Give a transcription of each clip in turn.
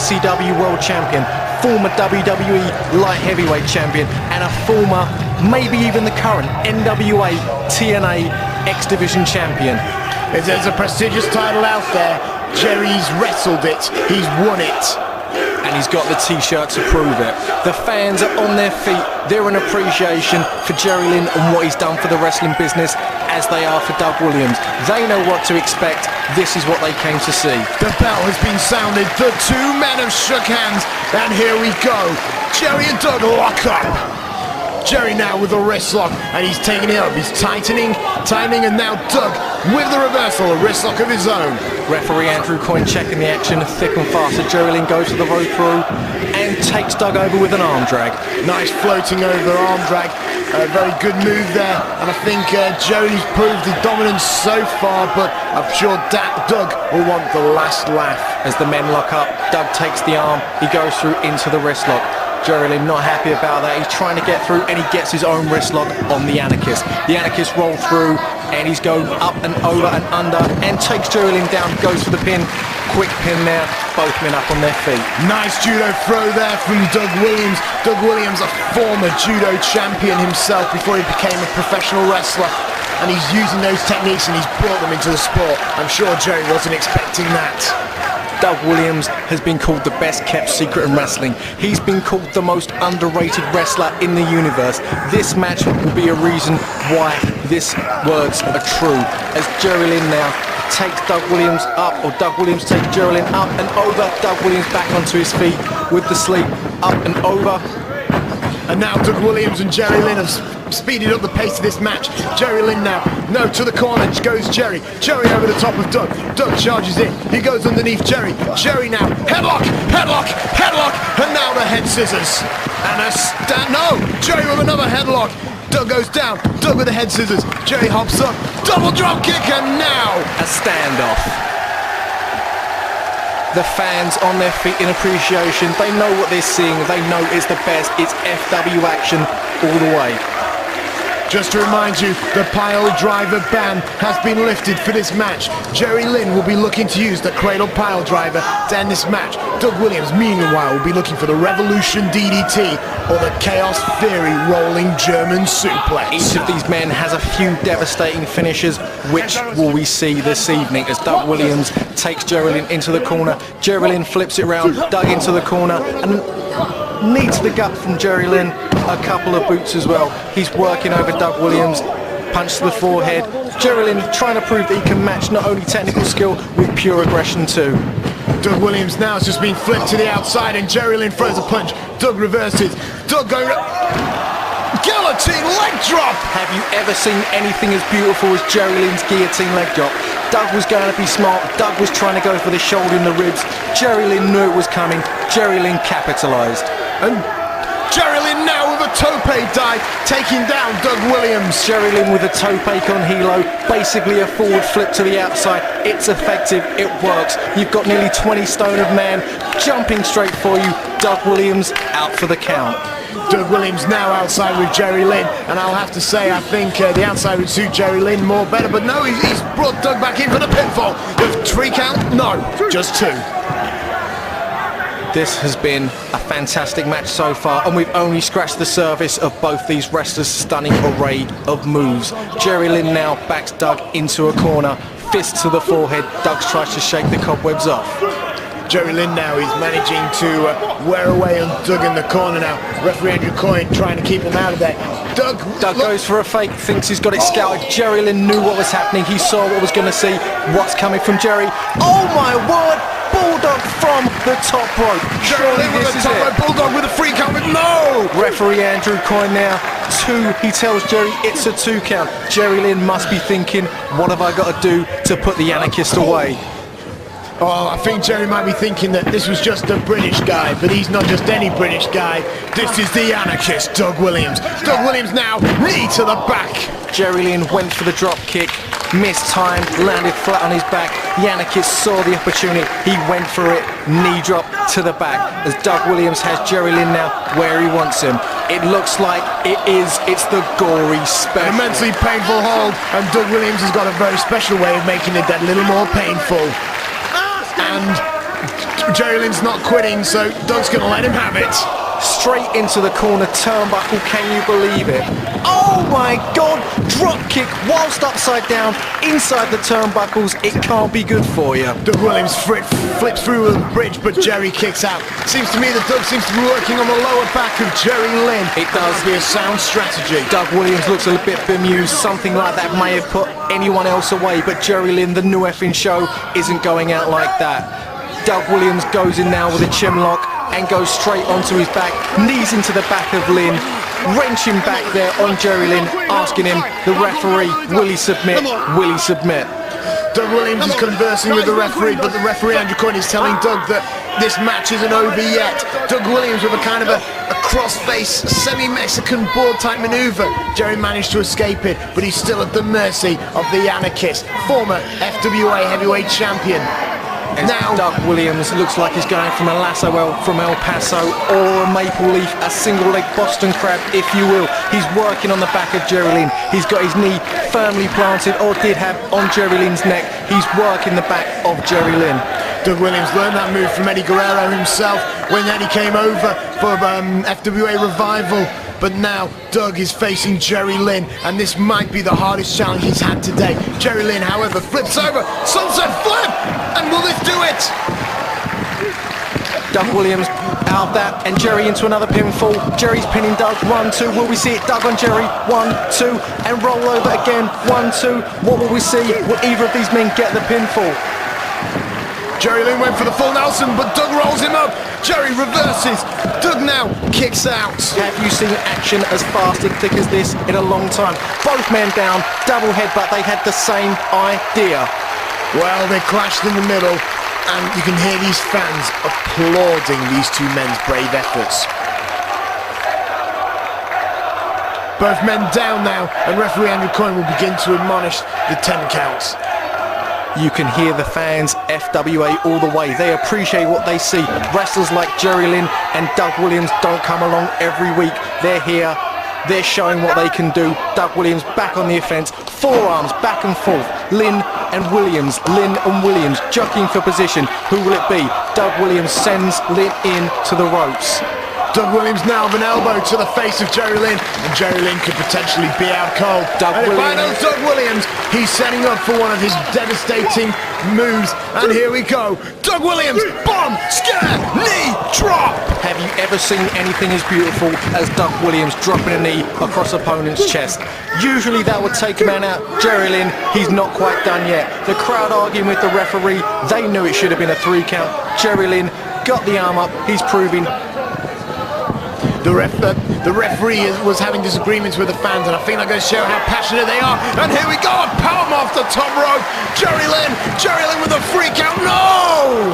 ECW World Champion, former WWE Light Heavyweight Champion, and a former, maybe even the current NWA TNA X Division Champion. There's a prestigious title out there. Jerry's wrestled it, he's won it. And he's got the t-shirt to prove it. The fans are on their feet. They're in appreciation for Jerry Lynn and what he's done for the wrestling business, as they are for Doug Williams. They know what to expect. This is what they came to see. The bell has been sounded. The two men have shook hands. And here we go. Jerry and Doug lock up. Jerry now with the wrist lock, and he's taking it up. He's tightening, and now Doug with the reversal, a wrist lock of his own. Referee Andrew Coyne checking the action thick and fast as Jerry Lynn goes to the road through and takes Doug over with an arm drag. Nice floating over arm drag. A very good move there, and I think Jerry's proved his dominance so far, but I'm sure Doug will want the last laugh. As the men lock up, Doug takes the arm, he goes through into the wrist lock. Jerry Lynn not happy about that. He's trying to get through, and he gets his own wrist lock on the Anarchist. The Anarchist rolls through, and he's going up and over and under, and takes Jerry Lynn down, goes for the pin. Quick pin there, both men up on their feet. Nice judo throw there from Doug Williams. Doug Williams, a former judo champion himself before he became a professional wrestler. And he's using those techniques, and he's brought them into the sport. I'm sure Jerry wasn't expecting that. Doug Williams has been called the best kept secret in wrestling. He's been called the most underrated wrestler in the universe. This match will be a reason why these words are true. As Jerry Lynn now takes Doug Williams up, or Doug Williams takes Jerry Lynn up and over. Doug Williams back onto his feet with the sleep, up and over. And now Doug Williams and Jerry Lynn have speeded up the pace of this match. Jerry Lynn now, no, to the corner goes Jerry. Jerry over the top of Doug. Doug charges in, he goes underneath Jerry. Jerry now, headlock, headlock, headlock, and now the head scissors. And a no, Jerry with another headlock. Doug goes down, Doug with the head scissors. Jerry hops up, double drop kick, and now a standoff. The fans on their feet in appreciation. They know what they're seeing. They know it's the best. It's FW action all the way. Just to remind you, the pile driver ban has been lifted for this match. Jerry Lynn will be looking to use the cradle pile driver to end this match. Doug Williams, meanwhile, will be looking for the Revolution DDT or the Chaos Theory rolling German suplex. Each of these men has a few devastating finishes. Which will we see this evening as Doug Williams takes Jerry Lynn into the corner. Jerry Lynn flips it around, Doug into the corner, and knee to the gut from Jerry Lynn. A couple of boots as well. He's working over Doug Williams. Punch to the forehead. Jerry Lynn trying to prove that he can match not only technical skill with pure aggression too. Doug Williams now has just been flipped to the outside, and Jerry Lynn throws a punch. Doug reverses. Doug going guillotine leg drop. Have you ever seen anything as beautiful as Jerry Lynn's guillotine leg drop? Doug was going to be smart. Doug was trying to go for the shoulder and the ribs. Jerry Lynn knew it was coming. Jerry Lynn capitalized. And Jerry Lynn now with a tope dive, taking down Doug Williams. Jerry Lynn with a tope on helo, basically a forward flip to the outside. It's effective, it works. You've got nearly 20 stone of man jumping straight for you. Doug Williams out for the count. Doug Williams now outside with Jerry Lynn, and I'll have to say I think the outside would suit Jerry Lynn more better, but no, he's brought Doug back in for the pinfall. The 3 count? No, just 2. This has been a fantastic match so far, and we've only scratched the surface of both these wrestlers' stunning array of moves. Jerry Lynn now backs Doug into a corner, fist to the forehead. Doug tries to shake the cobwebs off. Jerry Lynn now is managing to wear away on Doug in the corner now. Referee Andrew Coyne trying to keep him out of there. Doug goes for a fake, thinks he's got it scouted. Jerry Lynn knew what was happening. He saw what was going to see. What's coming from Jerry? Oh my word! Bulldog from the top rope. Jerry Lynn with the top rope. Bulldog with a 3 count. No! Referee Andrew Coyne now. 2. He tells Jerry it's a 2 count. Jerry Lynn must be thinking, what have I got to do to put the Anarchist away? Oh, I think Jerry might be thinking that this was just a British guy, but he's not just any British guy. This is the Anarchist, Doug Williams. Doug Williams now, knee to the back. Jerry Lynn went for the drop kick, missed time, landed flat on his back. The Anarchist saw the opportunity, he went for it, knee drop to the back. As Doug Williams has Jerry Lynn now where he wants him. It looks like it's the gory special. An immensely painful hold, and Doug Williams has got a very special way of making it that little more painful. And Jerry Lynn's not quitting, so Doug's going to let him have it. Straight into the corner turnbuckle, can you believe it? Oh my God, drop kick whilst upside down, inside the turnbuckles, it can't be good for you. Doug Williams flips through the bridge, but Jerry kicks out. Seems to me that Doug seems to be working on the lower back of Jerry Lynn. It does. Be a sound strategy. Doug Williams looks a bit bemused, something like that may have put anyone else away, but Jerry Lynn, the new effing show, isn't going out like that. Doug Williams goes in now with a chin lock and goes straight onto his back, knees into the back of Lynn, wrenching back there on Jerry Lynn, asking him, the referee, will he submit? Will he submit? Doug Williams is conversing with the referee, but the referee, Andrew Coyne, is telling Doug that this match isn't over yet. Doug Williams with a kind of a cross-face, semi-Mexican board-type maneuver. Jerry managed to escape it, but he's still at the mercy of the Anarchist, former FWA heavyweight champion. Now Doug Williams looks like he's going from a lasso from El Paso or a maple leaf, a single leg Boston crab, if you will. He's working on the back of Jerry Lynn. He's got his knee firmly planted, or did have, on Jerry Lynn's neck. He's working the back of Jerry Lynn. Doug Williams learned that move from Eddie Guerrero himself when Eddie came over for FWA Revival. But now Doug is facing Jerry Lynn, and this might be the hardest challenge he's had today. Jerry Lynn, however, flips over, sunset flip, and will this do it? Doug Williams out of that, and Jerry into another pinfall. Jerry's pinning Doug, 1, 2, will we see it? Doug on Jerry, 1, 2, and roll over again, 1, 2. What will we see? Will either of these men get the pinfall? Jerry Lynn went for the full Nelson, but Doug rolls him up. Jerry reverses. Doug now kicks out. Have you seen action as fast and thick as this in a long time? Both men down, double headbutt. They had the same idea. Well, they clashed in the middle, and you can hear these fans applauding these two men's brave efforts. Both men down now, and referee Andrew Coyne will begin to admonish the 10 counts. You can hear the fans, FWA all the way. They appreciate what they see. Wrestlers like Jerry Lynn and Doug Williams don't come along every week. They're here. They're showing what they can do. Doug Williams back on the offense. Forearms back and forth. Lynn and Williams. Lynn and Williams jockeying for position. Who will it be? Doug Williams sends Lynn in to the ropes. Doug Williams now with an elbow to the face of Jerry Lynn, and Jerry Lynn could potentially be out cold. Doug Williams, he's setting up for one of his devastating moves, and here we go. Doug Williams, bomb, scare, knee, drop. Have you ever seen anything as beautiful as Doug Williams dropping a knee across opponent's chest? Usually that would take a man out. Jerry Lynn, he's not quite done yet. The crowd arguing with the referee, they knew it should have been a 3 count. Jerry Lynn got the arm up, he's proving. The referee was having disagreements with the fans, and I think I'm going to show how passionate they are. And here we go, a powerbomb off the top rope. Jerry Lynn with a free count. No!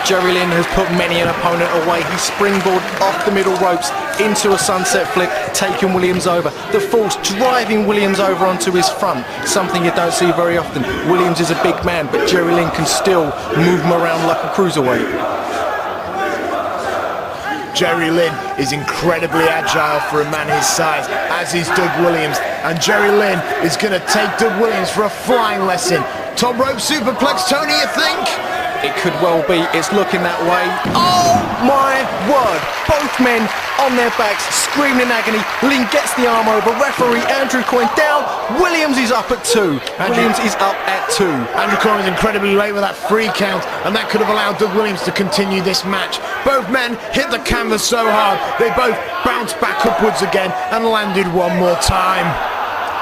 Jerry Lynn has put many an opponent away. He springboarded off the middle ropes into a sunset flip, taking Williams over. The force driving Williams over onto his front, something you don't see very often. Williams is a big man, but Jerry Lynn can still move him around like a cruiserweight. Jerry Lynn is incredibly agile for a man his size, as is Doug Williams. And Jerry Lynn is going to take Doug Williams for a flying lesson. Top rope superplex, Tony, you think? It could well be. It's looking that way. Oh my word! Both men on their backs, screaming in agony. Lynn gets the arm over. Referee Andrew Coyne down. Williams is up at 2. Williams is up at 2. Andrew Coyne was incredibly late with that 3 count, and that could have allowed Doug Williams to continue this match. Both men hit the canvas so hard, they both bounced back upwards again and landed one more time.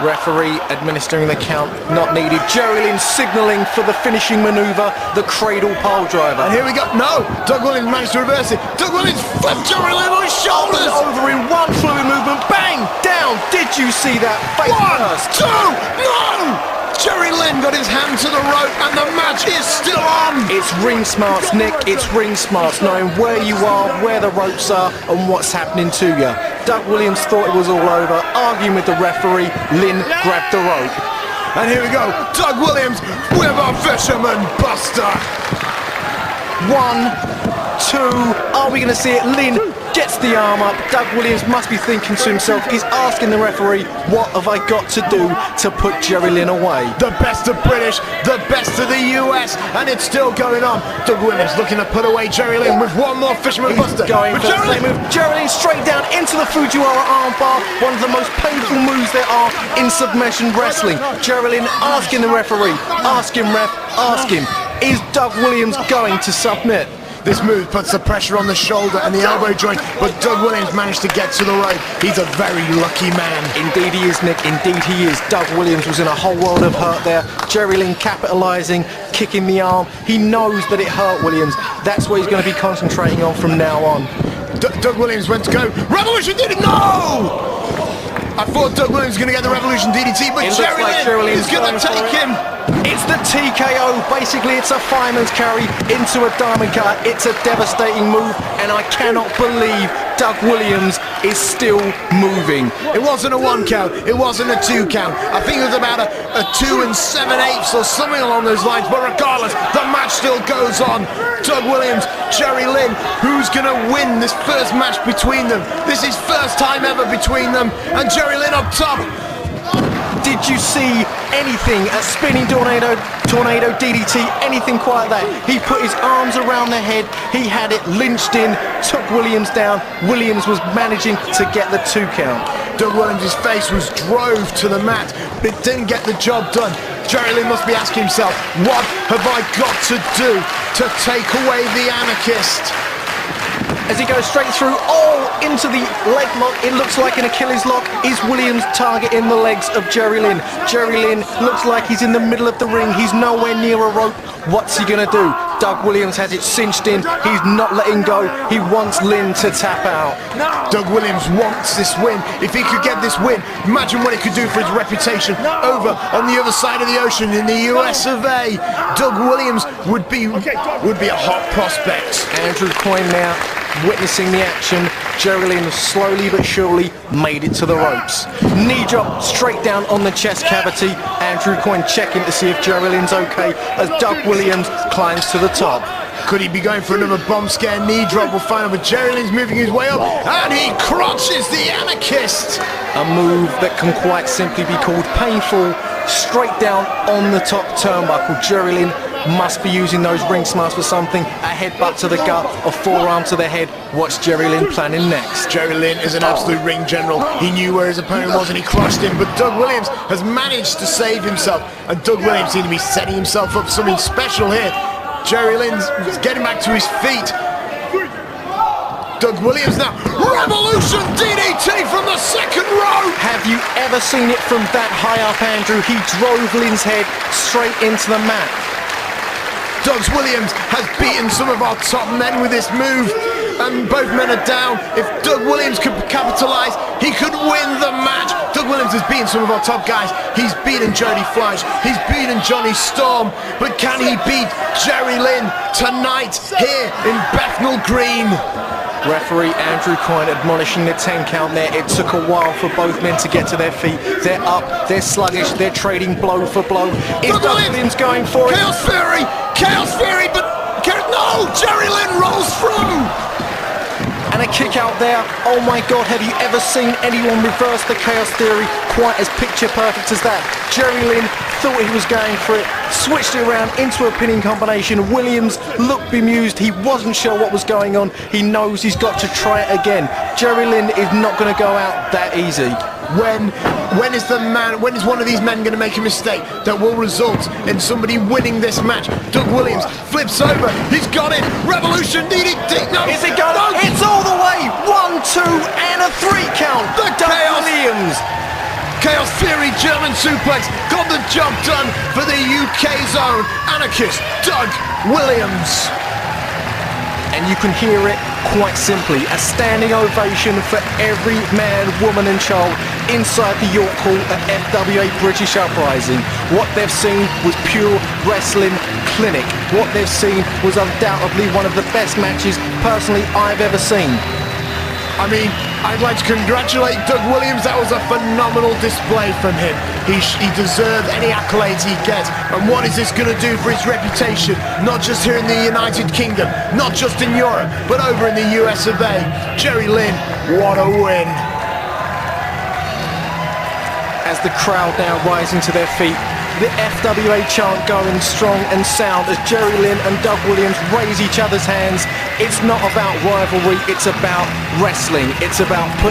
Referee administering the count, not needed. Jerry Lynn signalling for the finishing maneuver, the cradle pole driver. And here we go. No! Doug Williams managed to reverse it. Doug Williams flipped Jerry Lynn on his shoulders. Over in one fluid movement. Bang! Down! Did you see that? Face 1, 2, no! Jerry Lynn got his hand to the rope, and the match is still on. It's ring smarts, Nick. It's ring smarts, knowing where you are, where the ropes are, and what's happening to you. Doug Williams thought it was all over, arguing with the referee. Lynn grabbed the rope. And here we go. Doug Williams with a fisherman buster. 1, 2, oh Are we going to see it? Lynn gets the arm up. Doug Williams must be thinking to himself, he's asking the referee, what have I got to do to put Jerry Lynn away? The best of British, the best of the US, and it's still going on. Doug Williams looking to put away Jerry Lynn with one more Fisherman Buster. Going for the same move. Jerry Lynn straight down into the Fujiwara armbar, one of the most painful moves there are in submission wrestling. Jerry Lynn asking the referee, ask him ref, ask him, is Doug Williams going to submit? This move puts the pressure on the shoulder and the elbow joint, but Doug Williams managed to get to the rope. He's a very lucky man. Indeed he is, Nick. Indeed he is. Doug Williams was in a whole world of hurt there. Jerry Lynn capitalising, kicking the arm. He knows that it hurt Williams. That's what he's going to be concentrating on from now on. Doug Williams went to go. Revolution DDT! No! I thought Doug Williams was going to get the Revolution DDT, but Jerry Lynn is going to take him. It's the TKO. Basically, it's a fireman's carry into a diamond cut. It's a devastating move, and I cannot believe Doug Williams is still moving. It wasn't a 1 count. It wasn't a 2 count. I think it was about a 2 7/8 or something along those lines. But regardless, the match still goes on. Doug Williams, Jerry Lynn. Who's going to win this first match between them? This is first time ever between them, and Jerry Lynn up top. Did you see anything? A spinning tornado DDT, anything quite that. He put his arms around the head, he had it lynched in, took Williams down. Williams was managing to get the 2 count. Doug Williams' face was drove to the mat, but it didn't get the job done. Jerry Lynn must be asking himself, what have I got to do to take away the Anarchist? As he goes straight through, into the leg lock. It looks like an Achilles lock. Is Williams targeting the legs of Jerry Lynn? Jerry Lynn looks like he's in the middle of the ring. He's nowhere near a rope. What's he going to do? Doug Williams has it cinched in. He's not letting go. He wants Lynn to tap out. Doug Williams wants this win. If he could get this win, imagine what it could do for his reputation over on the other side of the ocean in the US of A. Doug Williams would be a hot prospect. Andrew Coyne now witnessing the action. Jerry Lynn slowly but surely made it to the ropes. Knee drop straight down on the chest cavity. Andrew Coyne checking to see if Jerry Lynn's okay as Doug Williams climbs to the top. Could he be going for another bomb scare knee drop? We'll find out, but Jerry Lynn's moving his way up and he crotches the Anarchist. A move that can quite simply be called painful. Straight down on the top turnbuckle. Jerry Lynn must be using those ring smarts for something. A headbutt to the gut, a forearm to the head. What's Jerry Lynn planning next? Jerry Lynn is an absolute ring general. He knew where his opponent was and he crushed him, but Doug Williams has managed to save himself, and Doug Williams seems to be setting himself up for something special here. Jerry Lynn's getting back to his feet. Doug Williams now, Revolution DDT from the second row! Have you ever seen it from that high up, Andrew? He drove Lynn's head straight into the mat. Doug Williams has beaten some of our top men with this move, and both men are down. If Doug Williams could capitalise, he could win the match. Doug Williams has beaten some of our top guys. He's beaten Jody Fleisch, he's beaten Johnny Storm, but can he beat Jerry Lynn tonight here in Bethnal Green? Referee Andrew Coyne admonishing the 10 count there. It took a while for both men to get to their feet. They're up, they're sluggish, they're trading blow for blow. Is Doug Williams going for it? Chaos Theory, but no! Jerry Lynn rolls through! And a kick out there. Oh my God, have you ever seen anyone reverse the Chaos Theory quite as picture perfect as that? Jerry Lynn thought he was going for it, switched it around into a pinning combination. Williams looked bemused. He wasn't sure what was going on. He knows he's got to try it again. Jerry Lynn is not going to go out that easy. When is one of these men going to make a mistake that will result in somebody winning this match? Doug Williams flips over. He's got it. Revolution DDT. No. Is it going? No. It's all the way. 1, 2, and a 3 count. The Doug Chaos Williams. Chaos Theory German suplex got the job done for the UK's own Anarchist Doug Williams. And you can hear it quite simply. A standing ovation for every man, woman and child inside the York Hall at FWA British Uprising. What they've seen was pure wrestling clinic. What they've seen was undoubtedly one of the best matches personally I've ever seen. I mean, I'd like to congratulate Doug Williams. That was a phenomenal display from him. He deserved any accolades he gets. And what is this going to do for his reputation? Not just here in the United Kingdom, not just in Europe, but over in the US of A. Jerry Lynn, what a win. As the crowd now rising to their feet, the FWA chant going strong and sound as Jerry Lynn and Doug Williams raise each other's hands. It's not about rivalry, it's about wrestling. It's about putting